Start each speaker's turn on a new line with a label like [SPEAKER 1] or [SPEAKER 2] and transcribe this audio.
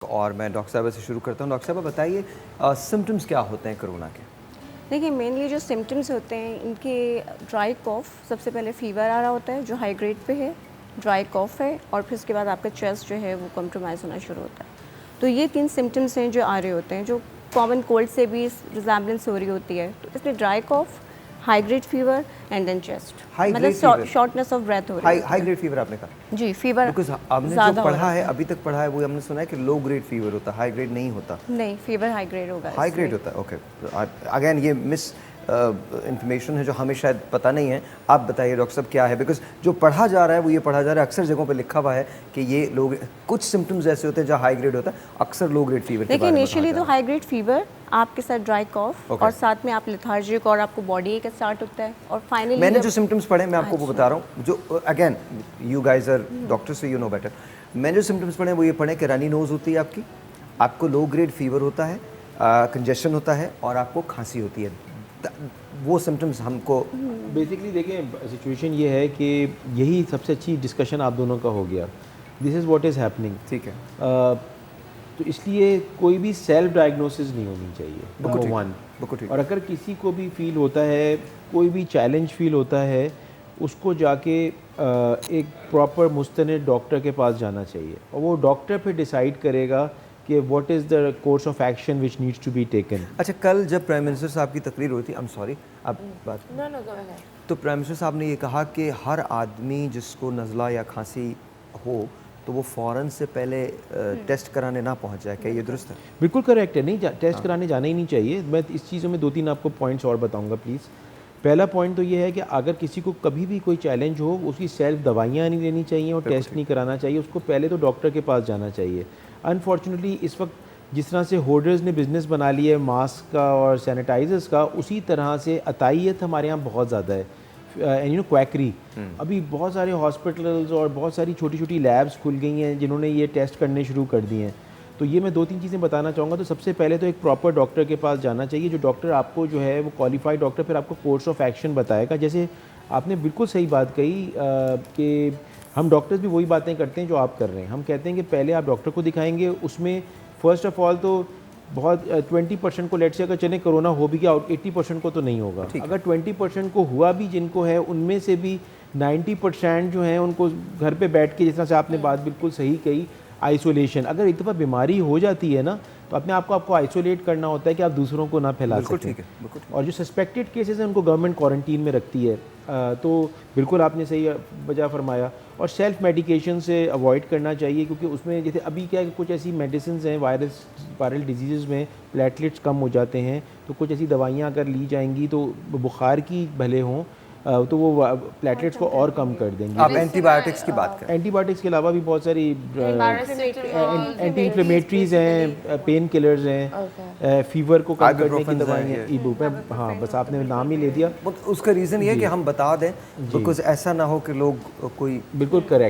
[SPEAKER 1] और मैं डॉक्टर साहब से शुरू करता हूँ। डॉक्टर साहब बताइए सिम्टम्स क्या होते हैं कोरोना के?
[SPEAKER 2] देखिए मेनली जो सिम्टम्स होते हैं इनके ड्राई कॉफ, सबसे पहले फीवर आ रहा होता है जो हाई ग्रेड पे है, ड्राई कॉफ है और फिर उसके बाद आपका चेस्ट जो है वो कॉम्प्रोमाइज़ होना शुरू होता है। तो ये 3 सिम्टम्स हैं जो आ रहे होते हैं, जो कॉमन कोल्ड से भी रिजेम्बलेंस हो रही होती है। तो इसमें dry cough, high grade fever and then chest, मतलब शॉर्टनेस ऑफ ब्रेथ हो रही है।
[SPEAKER 1] हाई ग्रेड फीवर आपने कहा?
[SPEAKER 2] जी, फीवर
[SPEAKER 1] बिकॉज हमने जो पढ़ा है अभी तक पढ़ा है वो हमने सुना है कि लो ग्रेड फीवर होता है, हाई ग्रेड नहीं होता।
[SPEAKER 2] नहीं, फीवर हाई ग्रेड होगा।
[SPEAKER 1] हाई ग्रेड होता है, ओके। अगेन ये मिस इंफॉर्मेशन है जो हमें शायद पता नहीं है। आप बताइए डॉक्टर साहब क्या है, बिकॉज जो पढ़ा जा रहा है वो ये पढ़ा जा रहा है, अक्सर जगहों पे लिखा हुआ है कि ये लोग कुछ सिम्टम्स ऐसे होते हैं जहाँ हाई ग्रेड होता है, अक्सर लो ग्रेड फीवर के बारे में।
[SPEAKER 2] देखिए इनिशियली तो हाई ग्रेड फीवर आपके साथ ड्राई कॉफ और साथ में आप लेथार्जिक और आपको बॉडी एक स्टार्ट होता है और फाइनली
[SPEAKER 1] मैंने जो सिम्टम्स पढ़े मैं आपको वो बता रहा हूँ, जो again you guys are doctor so you know better. मैंने जो सिम्टम्स पढ़े वो ये पढ़े कि रनी नोज होती है आपको लो ग्रेड फीवर होता है, कंजेशन होता है और आपको खांसी होती है। वो सिम्टम्स हमको
[SPEAKER 3] बेसिकली देखें, सिचुएशन ये है कि यही सबसे अच्छी डिस्कशन आप दोनों का हो गया। This is what is happening.
[SPEAKER 1] ठीक है।
[SPEAKER 3] तो इसलिए कोई भी सेल्फ डायग्नोसिस नहीं होनी चाहिए, नंबर वन। और अगर किसी को भी फील होता है, कोई भी चैलेंज फील होता है, उसको जाके एक प्रॉपर मुस्तनद डॉक्टर के पास जाना चाहिए और वो डॉक्टर फिर डिसाइड करेगा कि what is the course of action which needs to be taken.
[SPEAKER 1] अच्छा, कल जब प्राइम मिनिस्टर साहब की तकरीर हुई थी, आई एम सॉरी आप बात तो प्राइम मिनिस्टर साहब ने ये कहा कि हर आदमी जिसको नज़ला या खांसी हो तो वो फ़ौरन से पहले टेस्ट कराने ना पहुंच जाए। क्या ये दुरुस्त है?
[SPEAKER 3] बिल्कुल करेक्ट है, नहीं टेस्ट कराने जाना ही नहीं चाहिए। मैं इस चीज़ों में 2-3 आपको पॉइंट्स और बताऊंगा प्लीज़। पहला पॉइंट तो ये है कि अगर किसी को कभी भी कोई चैलेंज हो, उसकी सेल्फ दवाइयाँ नहीं लेनी चाहिए और टेस्ट नहीं कराना चाहिए, उसको पहले तो डॉक्टर के पास जाना चाहिए। अनफॉर्चुनेटली इस वक्त जिस तरह से होर्डर्स ने बिज़नेस बना लिया है मास्क का और सैनिटाइज़र्स का, उसी तरह से अतायत हमारे यहाँ बहुत ज़्यादा है, एंड यू नो क्वैकरी। अभी बहुत सारे हॉस्पिटल्स और बहुत सारी छोटी छोटी लैब्स खुल गई हैं जिन्होंने ये टेस्ट करने शुरू कर दिए हैं। तो ये मैं 2-3 चीज़ें बताना चाहूँगा। तो सबसे पहले तो एक प्रॉपर डॉक्टर के पास जाना चाहिए, जो डॉक्टर आपको जो है वो क्वालिफाइड डॉक्टर फिर आपको कोर्स ऑफ एक्शन बताएगा। जैसे आपने बिल्कुल सही बात कही कि हम डॉक्टर्स भी वही बातें करते हैं जो आप कर रहे हैं। हम कहते हैं कि पहले आप डॉक्टर को दिखाएंगे, उसमें फ़र्स्ट ऑफ़ ऑल तो बहुत 20% को लेट से अगर चले कोरोना हो भी गया, 80% को तो नहीं होगा। अगर 20% को हुआ भी जिनको है, उनमें से भी 90% जो हैं उनको घर पे बैठ के, जिस तरह से आपने बात बिल्कुल सही कही, आइसोलेशन। अगर एक दफ़ा बीमारी हो जाती है ना, तो अपने आप को आपको आइसोलेट करना होता है कि आप दूसरों को ना फैला सकें। और जो सस्पेक्टेड केसेस हैं उनको गवर्नमेंट क्वारंटीन में रखती है। तो बिल्कुल आपने सही वजह फरमाया। और सेल्फ मेडिकेशन से अवॉइड करना चाहिए, क्योंकि उसमें जैसे अभी क्या है, कुछ ऐसी मेडिसिन हैं वायरल डिजीज़ में प्लेटलेट्स कम हो जाते हैं, तो कुछ ऐसी दवाइयाँ अगर ली जाएंगी तो बुखार की भले हों तो वो प्लेटलेट्स को और कम कर देंगे।
[SPEAKER 1] आप एंटीबायोटिक्स की बात करें।
[SPEAKER 3] एंटीबायोटिक्स के अलावा भी बहुत सारी एंटी इन्फ्लेमेटरीज हैं, पेन किलर्स हैं, फीवर को कम करने की दवाइयाँ, इबुप्रोफेन। हाँ, बस आपने नाम ही ले दिया।
[SPEAKER 1] उसका रीज़न ये है कि हम बता दें, बिकॉज ऐसा ना हो कि लोग कोई।
[SPEAKER 3] बिल्कुल करेक्ट।